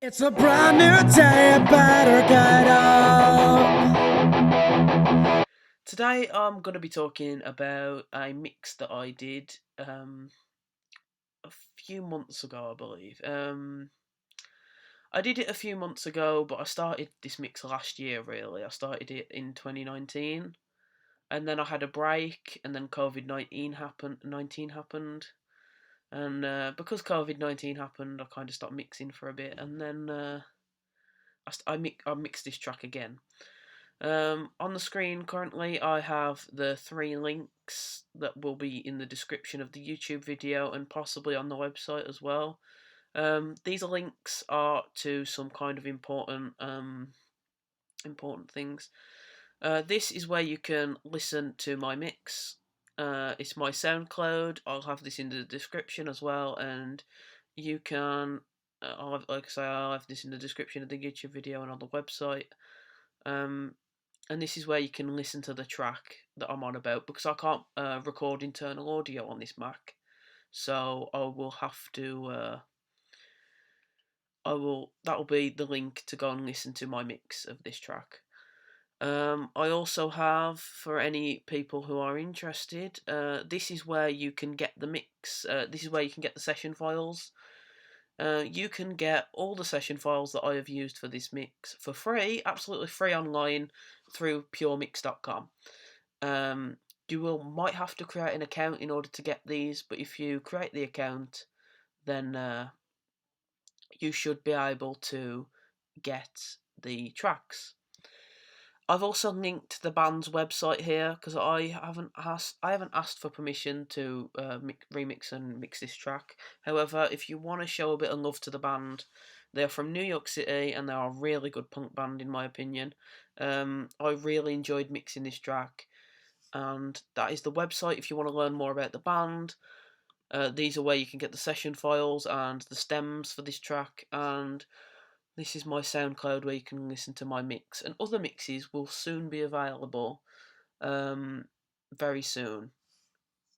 It's a brand new day, you better get up. Today I'm going to be talking about a mix that I did a few months ago, I believe. I did it a few months ago, but I started this mix last year, really. I started it in 2019, and then I had a break, and then COVID-19 happened. And because COVID-19 happened, I kind of stopped mixing for a bit, and then I mixed this track again. On the screen currently, I have the 3 links that will be in the description of the YouTube video and possibly on the website as well. These links are to some kind of important things. This is where you can listen to my mix. It's my SoundCloud. I'll have this in the description as well, and you can. Like I say, I'll have this in the description of the YouTube video and on the website. And this is where you can listen to the track that I'm on about, because I can't record internal audio on this Mac, so I will have to. That'll be the link to go and listen to my mix of this track. I also have, for any people who are interested, this is where you can get the mix. This is where you can get the session files. You can get all the session files that I have used for this mix for free, absolutely free online through puremix.com. You might have to create an account in order to get these, but if you create the account, then you should be able to get the tracks. I've also linked the band's website here because I haven't asked for permission to remix and mix this track. However, if you want to show a bit of love to the band, they're from New York City and they're a really good punk band in my opinion. I really enjoyed mixing this track, and that is the website if you want to learn more about the band. These are where you can get the session files and the stems for this track, and this is my SoundCloud where you can listen to my mix, and other mixes will soon be available, very soon.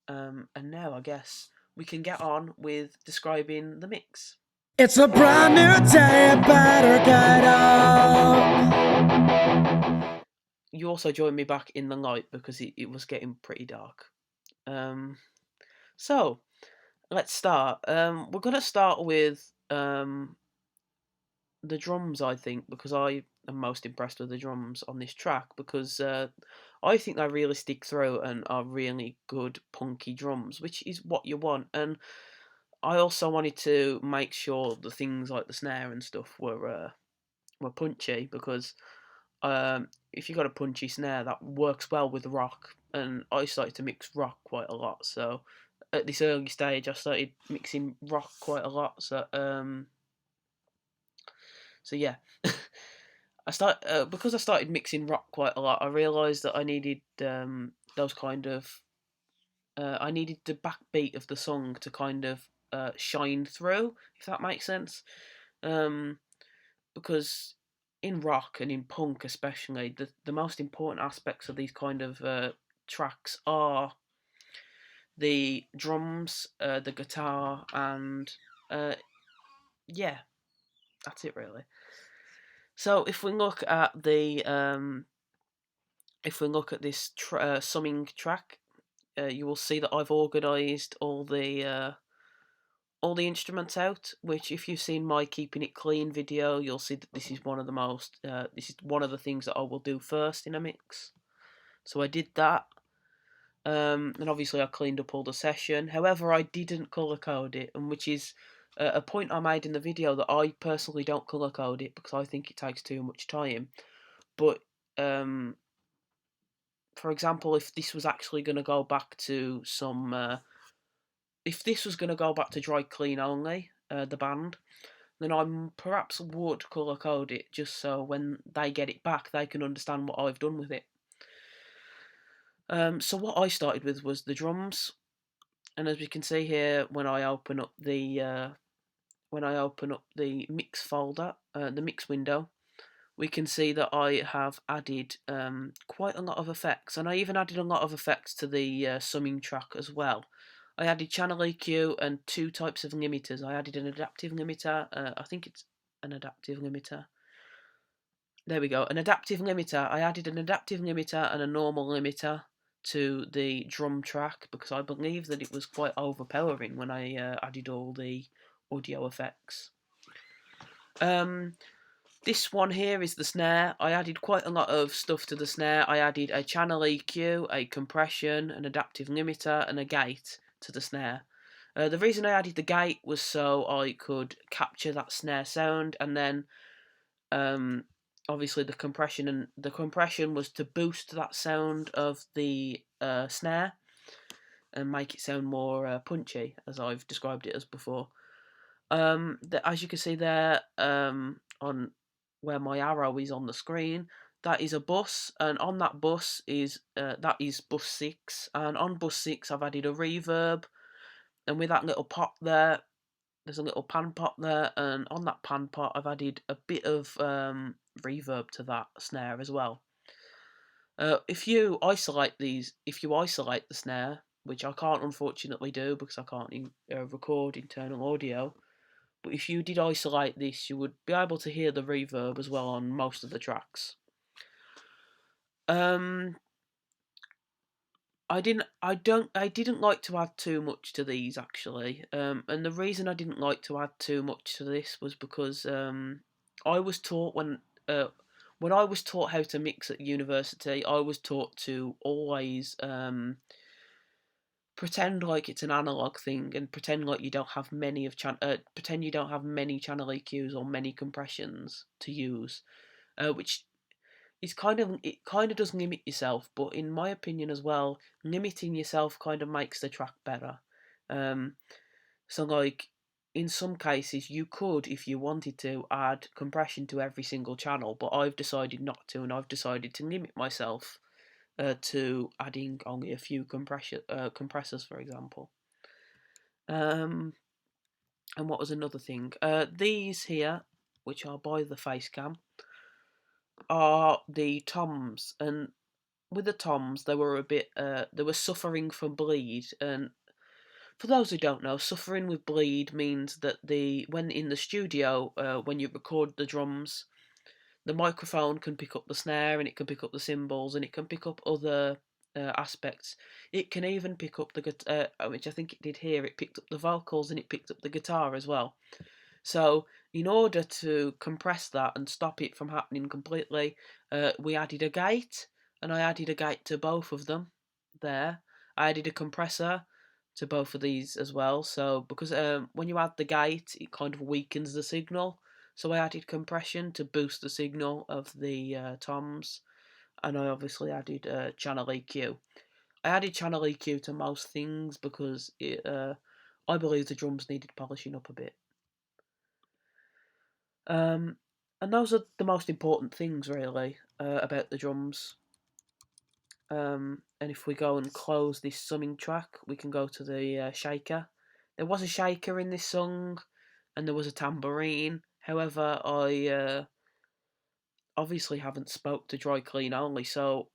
And now I guess we can get on with describing the mix. It's a brand new day, you better get up. You also joined me back in the light because it was getting pretty dark. So let's start. We're gonna start with the drums, I think, because I am most impressed with the drums on this track, because I think they really stick through and are really good punky drums, which is what you want. And I also wanted to make sure the things like the snare and stuff were punchy, because if you got a punchy snare, that works well with rock, and I started to mix rock quite a lot. So at this early stage, I started mixing rock quite a lot. So yeah, because I started mixing rock quite a lot. I realised that I needed those kind of I needed the backbeat of the song to kind of shine through, if that makes sense. Because in rock and in punk especially, the most important aspects of these kind of tracks are the drums, the guitar, and yeah, that's it really. So if we look at this summing track, you will see that I've organised all the instruments out. Which, if you've seen my keeping it clean video, you'll see that this is one of the most. This is one of the things that I will do first in a mix. So I did that, and obviously I cleaned up all the session. However, I didn't colour code it, and which is a point I made in the video, that I personally don't colour code it because I think it takes too much time. But for example, if this was actually going to go back to if this was going to go back to dry clean only, the band, then I perhaps would colour code it, just so when they get it back, they can understand what I've done with it. So what I started with was the drums, and as we can see here, when I open up the mix folder, the mix window, we can see that I have added quite a lot of effects, and I even added a lot of effects to the summing track as well. I added channel EQ and 2 types of limiters. I added an adaptive limiter. I think it's an adaptive limiter. There we go, an adaptive limiter. I added an adaptive limiter and a normal limiter to the drum track because I believe that it was quite overpowering when I added all the audio effects. This one here is the snare. I added quite a lot of stuff to the snare. I added a channel EQ, a compression, an adaptive limiter, and a gate to the snare. The reason I added the gate was so I could capture that snare sound, and then obviously the compression was to boost that sound of the snare and make it sound more punchy, as I've described it as before. As you can see there, on where my arrow is on the screen, that is a bus, and on that bus is bus 6, and on bus 6 I've added a reverb, and with that little pot there, there's a little pan pot there, and on that pan pot I've added a bit of reverb to that snare as well. If you isolate the snare, which I can't unfortunately do because I can't record internal audio, but if you did isolate this, you would be able to hear the reverb as well on most of the tracks. I didn't like to add too much to these actually, and the reason I didn't like to add too much to this was because I was taught when I was taught how to mix at university, I was taught to always pretend like it's an analog thing and pretend like you don't have pretend you don't have many channel EQs or many compressions to use, which it kind of does limit yourself, but in my opinion as well, limiting yourself kind of makes the track better. So like in some cases you could, if you wanted to, add compression to every single channel, but I've decided not to, and I've decided to limit myself to adding only a few compressors, for example. And what was another thing? These here, which are by the face cam, are the toms, and with the toms they were they were suffering from bleed, and for those who don't know, suffering with bleed means that when in the studio, when you record the drums, the microphone can pick up the snare and it can pick up the cymbals and it can pick up other aspects. It can even pick up the guitar, which I think it did here. It picked up the vocals and it picked up the guitar as well. So in order to compress that and stop it from happening completely, we added a gate, and I added a gate to both of them there. I added a compressor to both of these as well. So because when you add the gate, it kind of weakens the signal. So I added compression to boost the signal of the toms, and I obviously added channel EQ. I added channel EQ to most things because I believe the drums needed polishing up a bit. And those are the most important things, really, about the drums. And if we go and close this summing track, we can go to the shaker. There was a shaker in this song, and there was a tambourine. However, I obviously haven't spoke to Dry Clean Only, so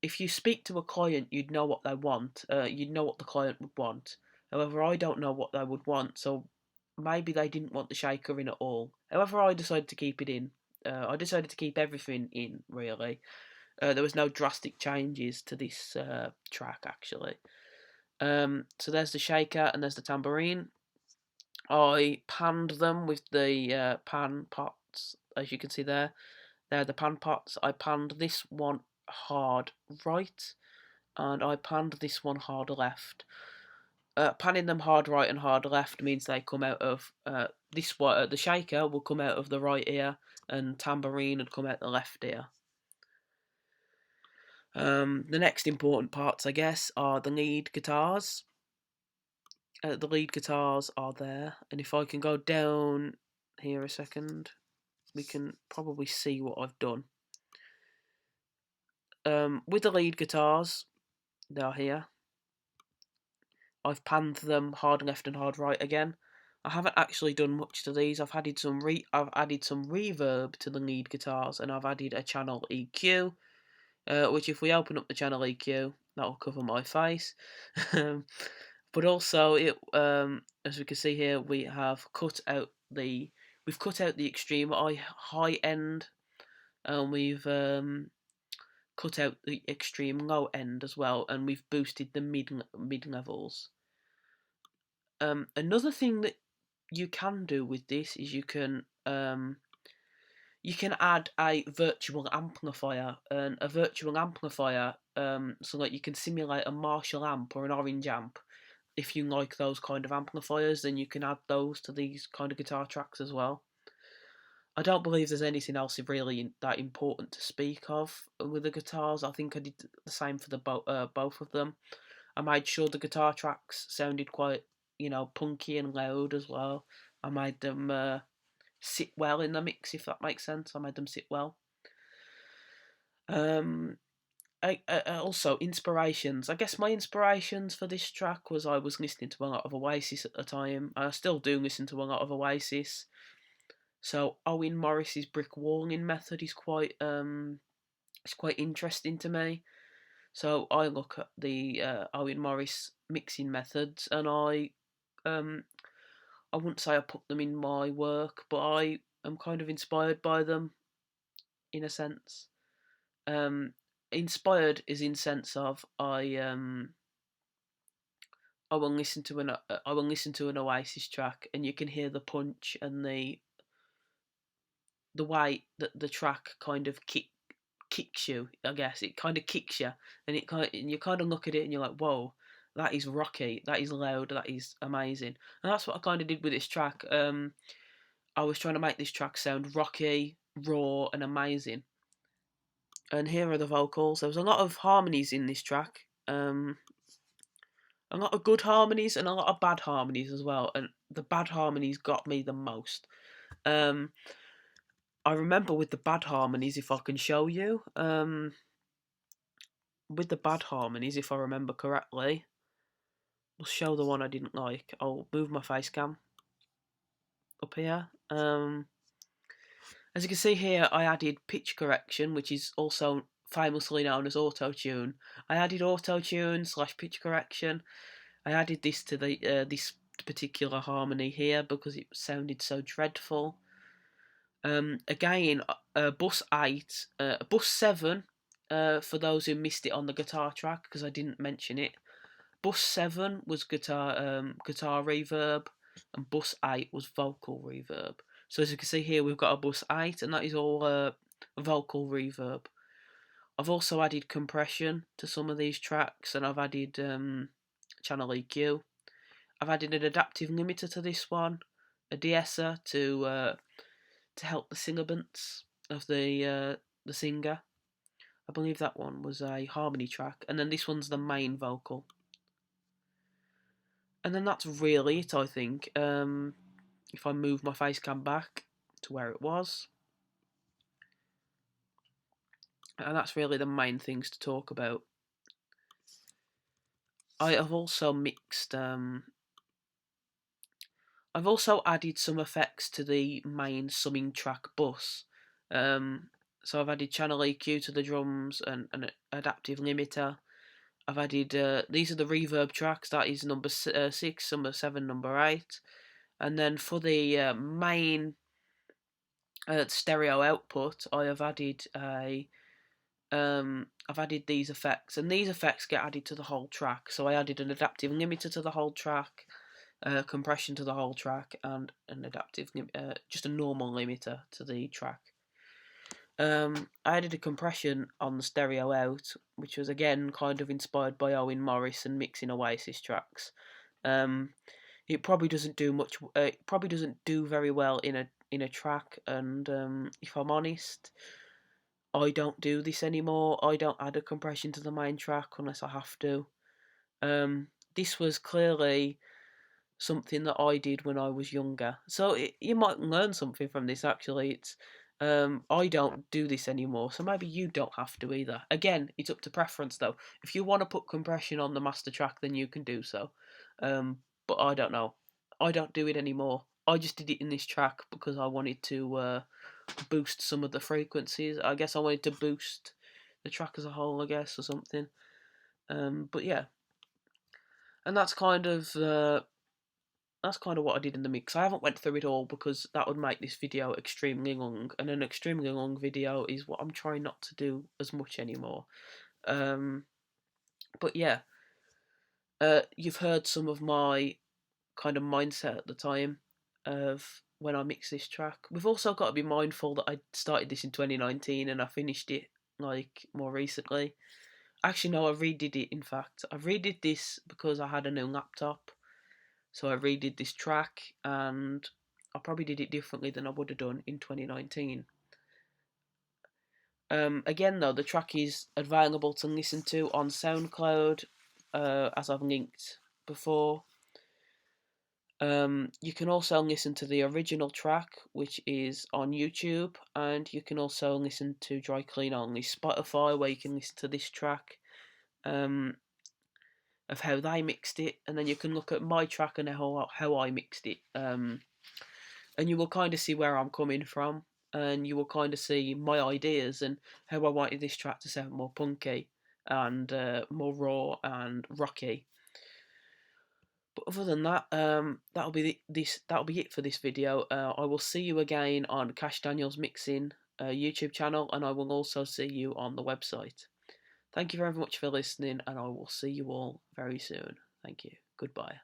if you speak to a client, you'd know what they want. You'd know what the client would want. However, I don't know what they would want, so maybe they didn't want the shaker in at all. However, I decided to keep it in. I decided to keep everything in, really. There was no drastic changes to this track, actually. So there's the shaker and there's the tambourine. I panned them with the pan pots, as you can see there. They're the pan pots. I panned this one hard right, and I panned this one hard left. Panning them hard right and hard left means they come out of this one. The shaker will come out of the right ear, and tambourine would come out the left ear. The next important parts, I guess, are the lead guitars. The lead guitars are there, and if I can go down here a second, we can probably see what I've done. With the lead guitars, they are here. I've panned them hard left and hard right again. I haven't actually done much to these. I've added some reverb to the lead guitars, and I've added a channel EQ, which if we open up the channel EQ, that will cover my face. But also, as we can see here, we have cut out the we've cut out the extreme high end, and we've cut out the extreme low end as well, and we've boosted the mid levels. Another thing that you can do with this is you can add a virtual amplifier, and a virtual amplifier, so like you can simulate a Marshall amp or an Orange amp. If you like those kind of amplifiers, then you can add those to these kind of guitar tracks as well. I don't believe there's anything else really that important to speak of with the guitars. I think I did the same for the both of them. I made sure the guitar tracks sounded quite, punky and loud as well. I made them sit well in the mix, if that makes sense. I made them sit well. Um, also inspirations. I guess my inspirations for this track was I was listening to a lot of Oasis at the time. I still do listen to a lot of Oasis. So Owen Morris's brick walling method is quite it's quite interesting to me. So I look at the Owen Morris mixing methods, and I wouldn't say I put them in my work, but I am kind of inspired by them in a sense. Um, Inspired is in sense of I will listen to an Oasis track, and you can hear the punch and the way that the track kind of kicks you. I guess it kind of kicks you, and you kind of look at it and you're like, whoa, that is rocky, that is loud, that is amazing, and that's what I kind of did with this track. I was trying to make this track sound rocky, raw, and amazing. And here are the vocals. There was a lot of harmonies in this track. A lot of good harmonies and a lot of bad harmonies as well. And the bad harmonies got me the most. Um, I remember with the bad harmonies, if I can show you, with the bad harmonies, if I remember correctly, we'll show the one I didn't like. I'll move my face cam up here. As you can see here, I added pitch correction, which is also famously known as auto tune. I added auto tune / pitch correction. I added this to the this particular harmony here because it sounded so dreadful. Again, bus 8, bus 7, for those who missed it on the guitar track because I didn't mention it. Bus 7 was guitar reverb, and bus 8 was vocal reverb. So as you can see here, we've got a bus 8, and that is all vocal reverb. I've also added compression to some of these tracks, and I've added channel EQ. I've added an adaptive limiter to this one, a de-esser to help the sibilance of the singer. I believe that one was a harmony track, and then this one's the main vocal. And then that's really it, I think. If I move my face cam back to where it was, and that's really the main things to talk about. I have also mixed. I've also added some effects to the main summing track bus. So I've added channel EQ to the drums and an adaptive limiter. I've added these are the reverb tracks. That is number 6, number 7, number 8, and then for the main stereo output, I have added I've added these effects, and these effects get added to the whole track. So I added an adaptive limiter to the whole track, compression to the whole track, and an adaptive, just a normal limiter to the track. I added a compression on the stereo out, which was again kind of inspired by Owen Morris and mixing Oasis tracks. It probably doesn't do much. It probably doesn't do very well in a track, and if I'm honest, I don't do this anymore. I don't add a compression to the main track unless I have to. This was clearly something that I did when I was younger, so you might learn something from this. Actually, it's I don't do this anymore, so maybe you don't have to either. Again, it's up to preference though. If you want to put compression on the master track, then you can do so. But I don't know. I don't do it anymore. I just did it in this track because I wanted to boost some of the frequencies. I guess I wanted to boost the track as a whole, I guess, or something. But yeah, and that's kind of that's kind of what I did in the mix. I haven't went through it all because that would make this video extremely long, and an extremely long video is what I'm trying not to do as much anymore. But yeah, you've heard some of my kind of mindset at the time of when I mixed this track. We've also got to be mindful that I started this in 2019 and I finished it like more recently. Actually, no, I redid it. In fact, I redid this because I had a new laptop, so I redid this track, and I probably did it differently than I would have done in 2019. Again, though, the track is available to listen to on SoundCloud, as I've linked before. You can also listen to the original track, which is on YouTube, and you can also listen to Dry Clean Only Spotify, where you can listen to this track, of how they mixed it, and then you can look at my track and how I mixed it, and you will kind of see where I'm coming from, and you will kind of see my ideas and how I wanted this track to sound more punky and more raw and rocky. But other than that, that'll be it for this video. I will see you again on Cash Daniels Mixing YouTube channel, and I will also see you on the website. Thank you very much for listening, and I will see you all very soon. Thank you. Goodbye.